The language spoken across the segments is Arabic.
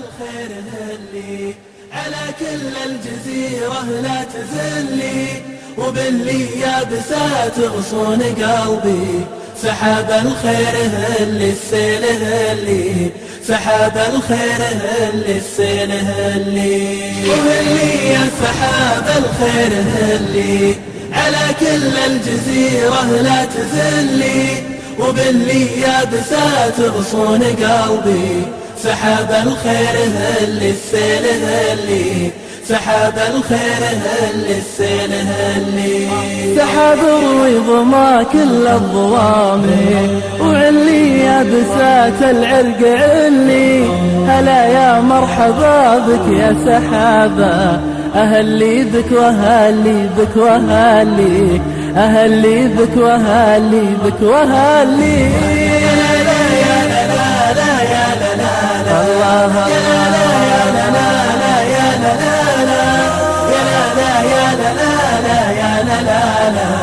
الخير هلي على كل الجزيرة لا تزلي، وباللي يابسات غصون قلبي سحاب الخير هلي السيل هلي، سحاب الخير هلي السيل هلي، وهلي يا سحاب الخير هلي على كل الجزيرة لا تزلي، وباللي يابسات غصون قلبي سحاب الخير هلي السيل هلي، سحاب الخير هلي السيل هلي، سحاب روي ضما كل الظوامي وعلي يابسات العرق علي، هلا يا مرحبا بك يا سحابة، أهلي بك وهالي بك وهالي، أهلي بك وهالي بك وهالي، الله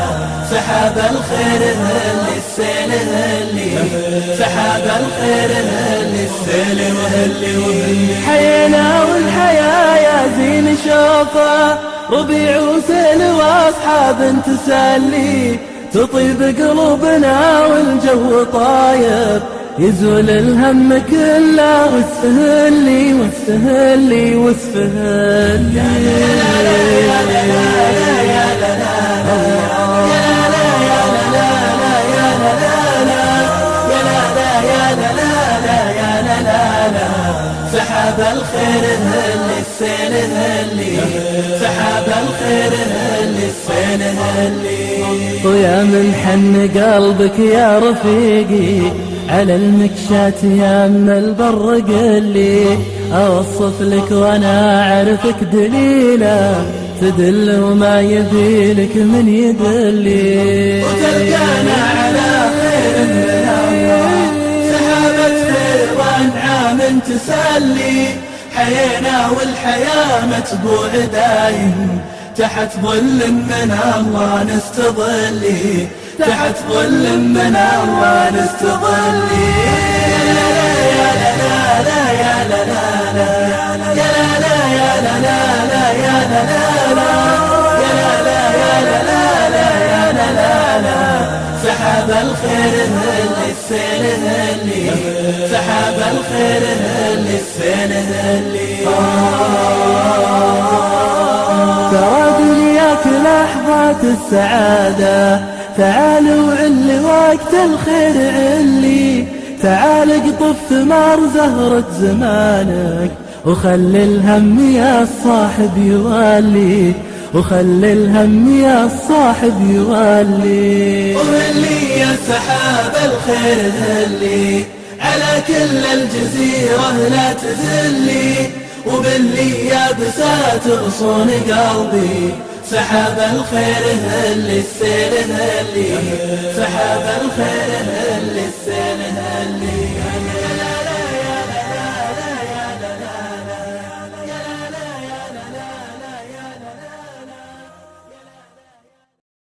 سحاب الخير هلي السيل هلي، سحاب الخير هلي السيل وهلي، حينا والحياة يا زين شوفه، ربيع وسيل واصحاب تسلي، تطيب قلوبنا والجو طايب، يزول الهم كله واستهلي واستهلي واستهلي، سحاب الخير هلي السيل هلي، سحاب الخير هلي السيل هلي، ويا من حن قلبك يا رفيقي على المكشات يا من البر قلي، أوصف لك وأنا أعرفك دليلة، تدل وما يبيلك من يدلي، وتلقانا على خير من الله، سحابة خير وأنعام تسلي، حيينا والحياة متبوع دايم، تحت ظل من الله نستظلي، تحت ظل من الله نستظلي، يا لا لا لا يا لا لا لا يا لا لا يا لا لا يا لا لا يا لا يا لا يا لا لا، سحاب الخير هلي السيل هلي، سحاب الخير هلي السيل هلي، ترى دنياك لحظات السعادة، تعال وعلي وقت الخير علي، تعال اقطف ثمار زهرة زمانك، وخلي الهم يا الصاحب يوالي، وخلي الهم يا الصاحب يوالي، وهلي يا سحاب الخير هلي على كل الجزيرة لا تزلي، وباللي يابسات غصون قلبي سحاب الخير هلي السيل هلي، سحاب الخير هلي السيل